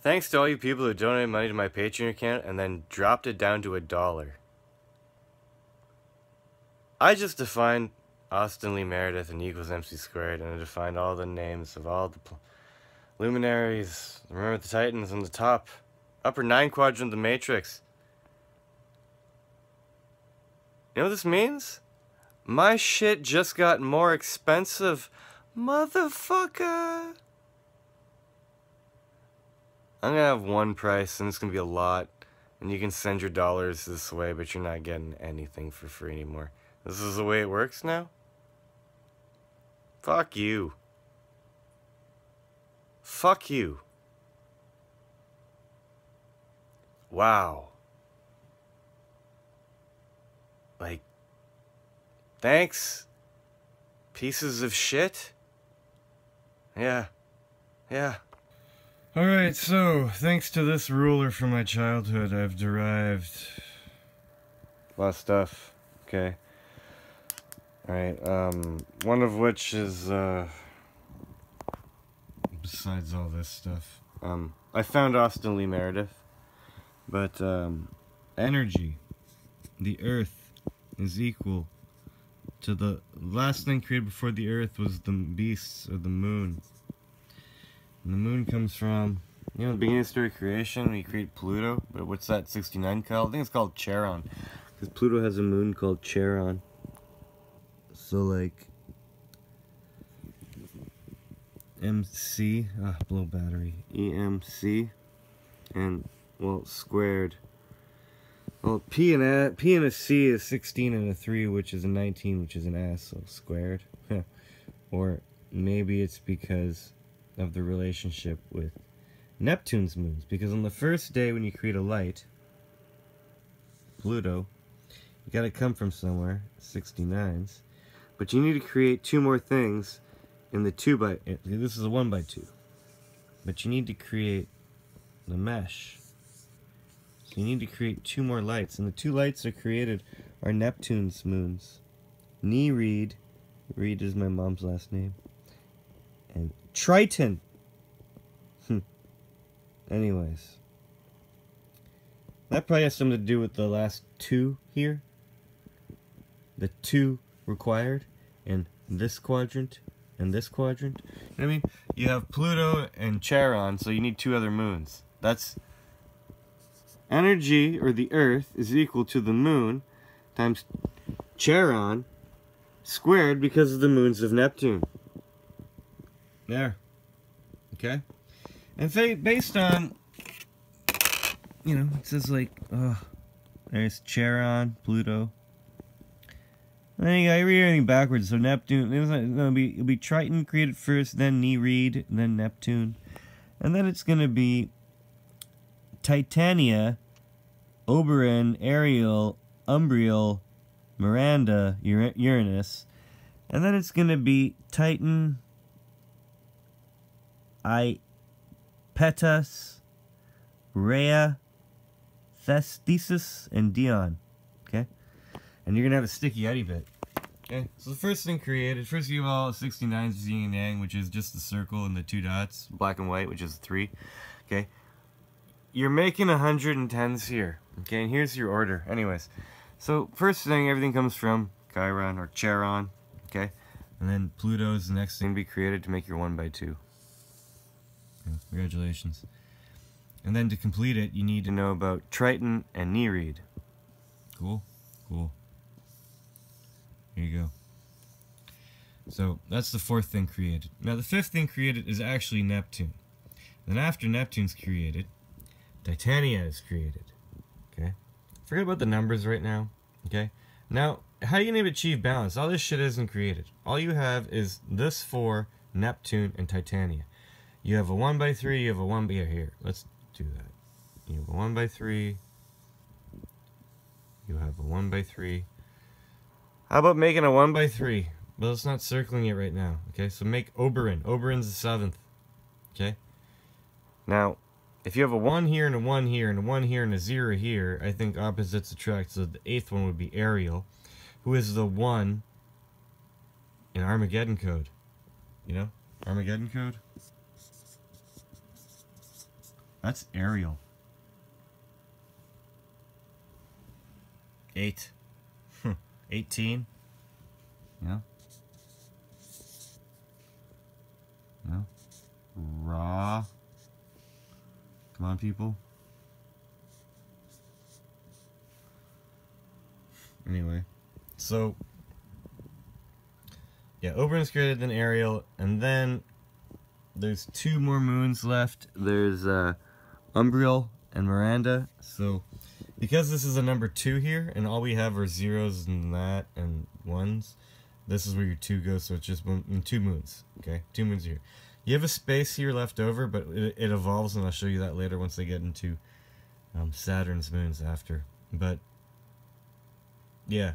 Thanks to all you people who donated money to my Patreon account and then dropped it down to $1. I just defined Austin Lee Meredith and equals MC squared, and I defined all the names of all the luminaries. Remember the Titans on the top, upper 9 quadrant of the Matrix. You know what this means? My shit just got more expensive, motherfucker. I'm gonna have one price, and it's gonna be a lot, and you can send your dollars this way, but you're not getting anything for free anymore. This is the way it works now? Fuck you. Fuck you. Wow. Like, thanks, pieces of shit? Yeah. Alright, so, thanks to this ruler from my childhood, I've derived a lot of stuff. Okay. Alright, one of which is, besides all this stuff, I found Austin Lee Meredith, but, energy, the earth, is equal to the last thing created before the earth was the beasts or the moon. And the moon comes from, you know, the beginning of the story of creation, we create Pluto, but what's that 69 called? I think it's called Charon, because Pluto has a moon called Charon. So, like, MC, blow battery, EMC, and, well, squared. Well, P and a C is 16 and a 3, which is a 19, which is an S, so squared. Or maybe it's because of the relationship with Neptune's moons, because on the first day when you create a light, Pluto, you gotta come from somewhere, 69s, but you need to create 2 more things in the 2 by, this is a 1 by 2, but you need to create the mesh, so you need to create 2 more lights, and the 2 lights are created are Neptune's moons, Reed is my mom's last name, and Triton. Anyways, that probably has something to do with the last 2 here. The 2 required in this quadrant and this quadrant. You know what I mean? You have Pluto and Charon, so you need 2 other moons. That's energy, or the Earth, is equal to the moon times Charon squared because of the moons of Neptune. There. Okay? And based on, you know, it says like, there's Charon, Pluto. And then I read everything backwards. So Neptune, it'll be Triton created first, then Reed, then Neptune. And then it's going to be Titania, Oberon, Ariel, Umbriel, Miranda, Uranus. And then it's going to be Titan, Petus, Rhea, Thesis, and Dion. Okay? And you're going to have a sticky Eddie bit. Okay? So the first thing created, first of all, 69 is yin and yang, which is just the circle and the 2 dots, black and white, which is 3. Okay? You're making 110s here. Okay? And here's your order. Anyways. So, first thing, everything comes from Chiron or Charon. Okay? And then Pluto is the next thing to be created to make your 1 by 2. Yeah, congratulations. And then to complete it, you need to know about Triton and Nereid. Cool? Cool. Here you go. So, that's the 4th thing created. Now, the 5th thing created is actually Neptune. Then after Neptune's created, Titania is created. Okay? Forget about the numbers right now. Okay? Now, how are you going to achieve balance? All this shit isn't created. All you have is this 4, Neptune, and Titania. You have a 1 by 3, you have a 1 by... Here, let's do that. You have a 1 by 3. You have a 1 by 3. How about making a 1 by 3? Well, it's not circling it right now. Okay, so make Oberon. Oberon's the 7th. Okay? Now, if you have a 1 here and a 1 here and a 1 here and a 0 here, I think opposites attract. So the 8th one would be Ariel, who is the 1 in Armageddon code. You know? Armageddon code? That's Ariel. 8. 18. Yeah. Yeah. Ra. Come on, people. Anyway. So. Yeah, Oberon's created, then Ariel, and then there's 2 more moons left. There's Umbriel and Miranda. So, because this is a number 2 here, and all we have are zeros and that and ones, this is where your 2 goes, so it's just 2 moons. Okay, 2 moons here. You have a space here left over, but it evolves, and I'll show you that later once they get into Saturn's moons after. But, yeah.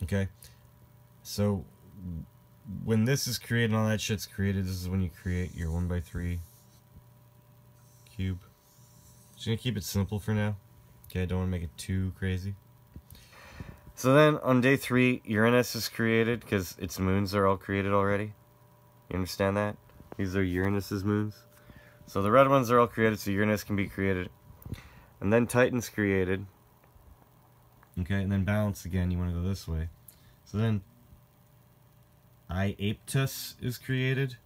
Okay. So, when this is created and all that shit's created, this is when you create your 1x3 cube. Just gonna keep it simple for now. Okay, I don't want to make it too crazy. So then, on day 3, Uranus is created, because its moons are all created already. You understand that? These are Uranus's moons. So the red ones are all created, so Uranus can be created. And then Titan's created. Okay, and then balance again, you want to go this way. So then, Yhvh is created.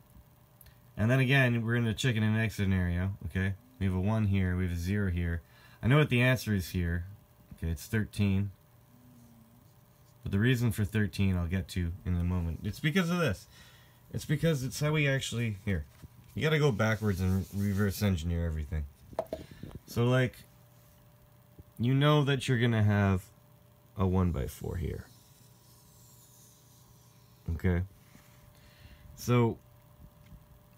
And then again, we're in a chicken and egg scenario, okay? We have a 1 here, we have a 0 here. I know what the answer is here. Okay, it's 13. But the reason for 13 I'll get to in a moment. It's because of this. It's because it's how we actually... Here. You gotta go backwards and reverse engineer everything. So, like... You know that you're gonna have a 1x4 here. Okay? So...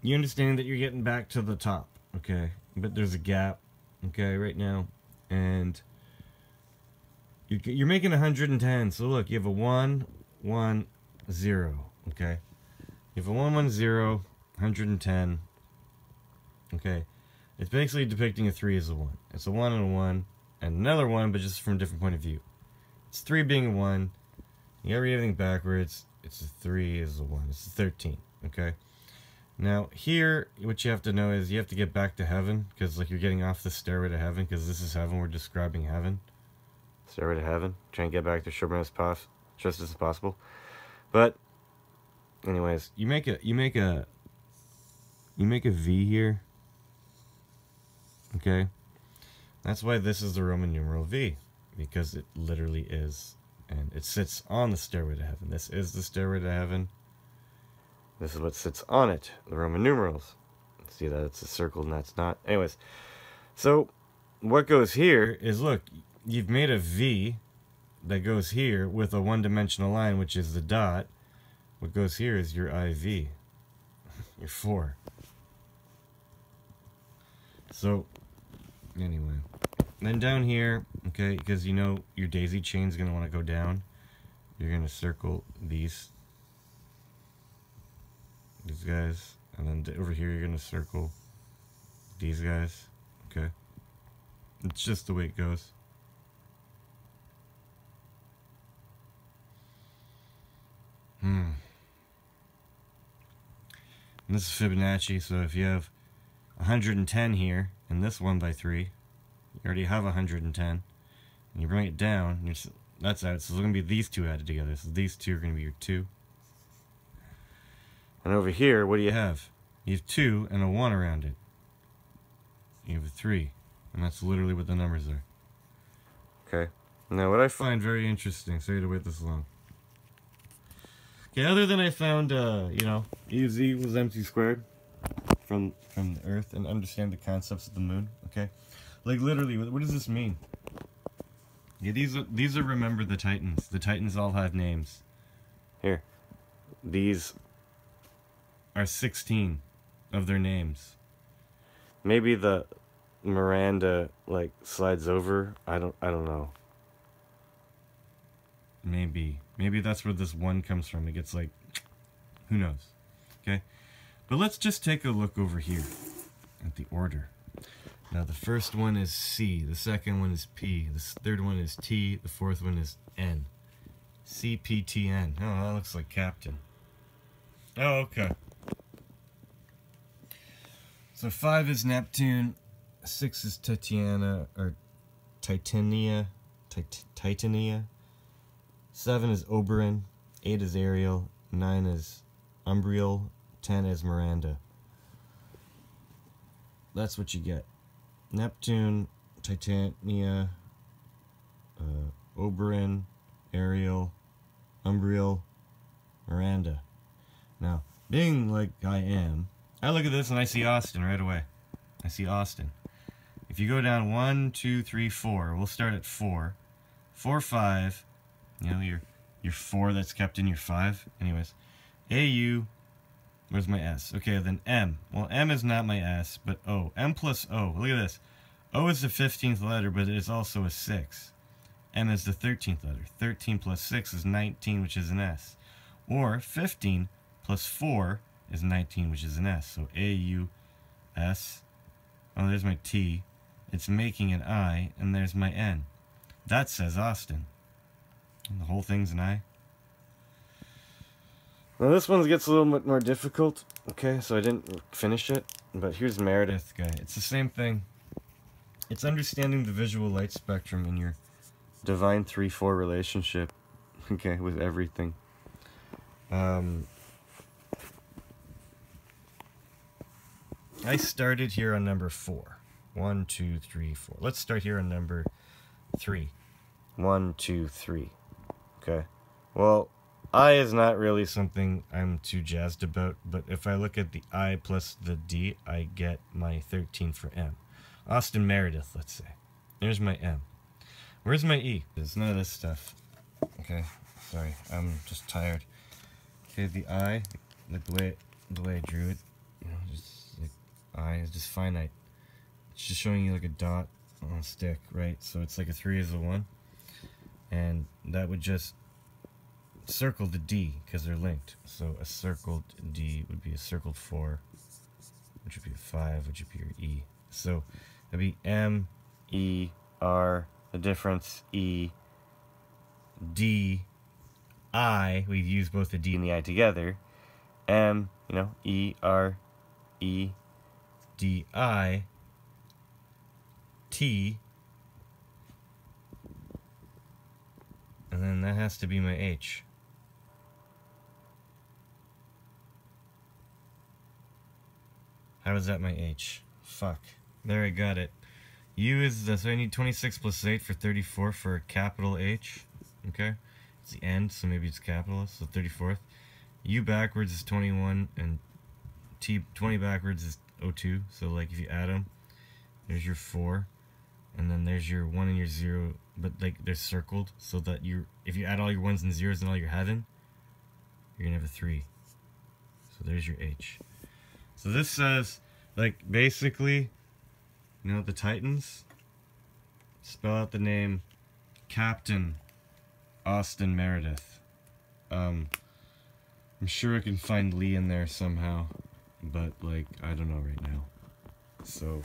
You understand that you're getting back to the top. Okay? But there's a gap. Okay, right now. And... You're making 110. So look, you have a 1, 1, 0. Okay? You have a 1, 1, 0, 110. Okay. It's basically depicting a 3 as a 1. It's a 1 and a 1, and another 1, but just from a different point of view. It's 3 being a 1. You gotta read everything backwards. It's a 3 is a 1. It's a 13. Okay? Now, here, what you have to know is you have to get back to heaven, because like you're getting off the stairway to heaven, because this is heaven. We're describing heaven. Stairway to heaven. Try and get back to Sherman just as possible. But anyways, you make a V here. Okay? That's why this is the Roman numeral V, because it literally is, and it sits on the stairway to heaven. This is the stairway to heaven. This is what sits on it, the Roman numerals. See that it's a circle and that's not. Anyways, so what goes here is, look, you've made a V that goes here with a one-dimensional line, which is the dot. What goes here is your IV, your 4. So, anyway. Then down here, okay, because you know your daisy chain's going to want to go down, you're going to circle these guys. And then over here, you're going to circle these guys, okay? It's just the way it goes. And this is Fibonacci, so if you have 110 here, and this 1x3, you already have 110, and you bring it down, that's out, so it's going to be these 2 added together, so these 2 are going to be your 2. And over here, what do you have? You have 2 and a 1 around it. You have a 3, and that's literally what the numbers are. Okay, now what I find very interesting, sorry to wait this long. Okay, other than I found, you know, EZ was MC squared from the Earth, and understand the concepts of the moon, okay? Like, literally, what does this mean? Yeah, these are, remember, the Titans. The Titans all have names. Here. These are 16 of their names. Maybe the Miranda, like, slides over. I don't know. Maybe that's where this 1 comes from. It gets like, who knows? Okay? But let's just take a look over here at the order. Now the first one is C, the second one is P, the third one is T, the fourth one is N. C, P, T, N. Oh, that looks like Captain. Oh, okay. So 5 is Neptune, 6 is Titania, or Titania. 7 is Oberon. 8 is Ariel. 9 is Umbriel. 10 is Miranda. That's what you get. Neptune, Titania, Oberon, Ariel, Umbriel, Miranda. Now, being like I am, I look at this and I see Austin right away. I see Austin. If you go down 1, 2, 3, 4, we'll start at 4. 4, 5, you know, your 4 that's kept in your 5. Anyways, AU, where's my S? Okay, then M. Well, M is not my S, but O. M plus O. Look at this. O is the 15th letter, but it's also a 6. M is the 13th letter. 13 plus 6 is 19, which is an S. Or 15 plus 4 is 19, which is an S. So AU, S. Oh, there's my T. It's making an I, and there's my N. That says Austin. And the whole thing's an I. Now this one gets a little bit more difficult. Okay, so I didn't finish it. But here's Meredith guy. It's the same thing. It's understanding the visual light spectrum in your divine 3-4 relationship. Okay, with everything. I started here on number 4. 1, 2, 3, 4. Let's start here on number 3. 1, 2, 3. Okay. Well, I is not really something I'm too jazzed about, but if I look at the I plus the D, I get my 13 for M. Austin Meredith, let's say. There's my M. Where's my E? There's none of this stuff. Okay. Sorry, I'm just tired. Okay, the I, like the way I drew it, you know, just like I is just finite. It's just showing you like a dot on a stick, right? So it's like a 3 is a 1, and that would just circle the D because they're linked. So a circled D would be a circled 4, which would be a 5, which would be your E. So that'd be M, E, R. The difference E, D, I. We've used both the D and the I together. M, you know, E, R, E, D, I, T, and then that has to be my H. How is that my H? Fuck. There, I got it. U is the, so I need 26 plus 8 for 34 for a capital H. Okay? It's the end, so maybe it's capital, so 34th. U backwards is 21, and T 20 backwards is 02. So, like, if you add them, there's your 4, and then there's your 1 and your 0, but, like, they're circled, so that you, if you add all your 1s and 0s and all you're having, you're gonna have a 3. So there's your H. So this says, like, basically, you know, the Titans, spell out the name Captain Austin Meredith. I'm sure I can find Lee in there somehow, but, like, I don't know right now. So,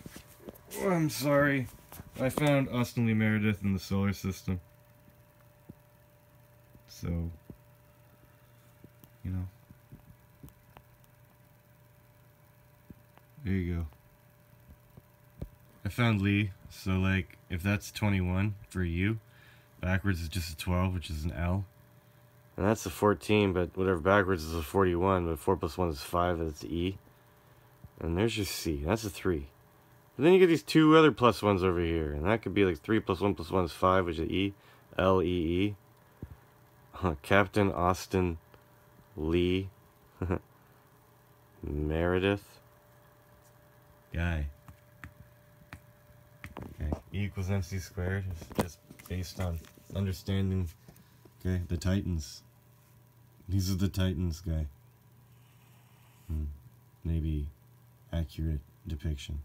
oh, I'm sorry. I found Austin Lee Meredith in the solar system. So, you know. There you go. I found Lee, so, like, if that's 21 for you, backwards is just a 12, which is an L. And that's a 14, but whatever backwards is a 41, but 4 plus 1 is 5, that's E. And there's your C, that's a 3. But then you get these 2 other plus 1s over here, and that could be like 3 plus 1 plus 1 is 5, which is E. L, E, E. Captain Austin Lee Meredith. Guy. Okay, E equals MC squared. It's just based on understanding, okay, the Titans. These are the Titans, guy. Maybe accurate depiction.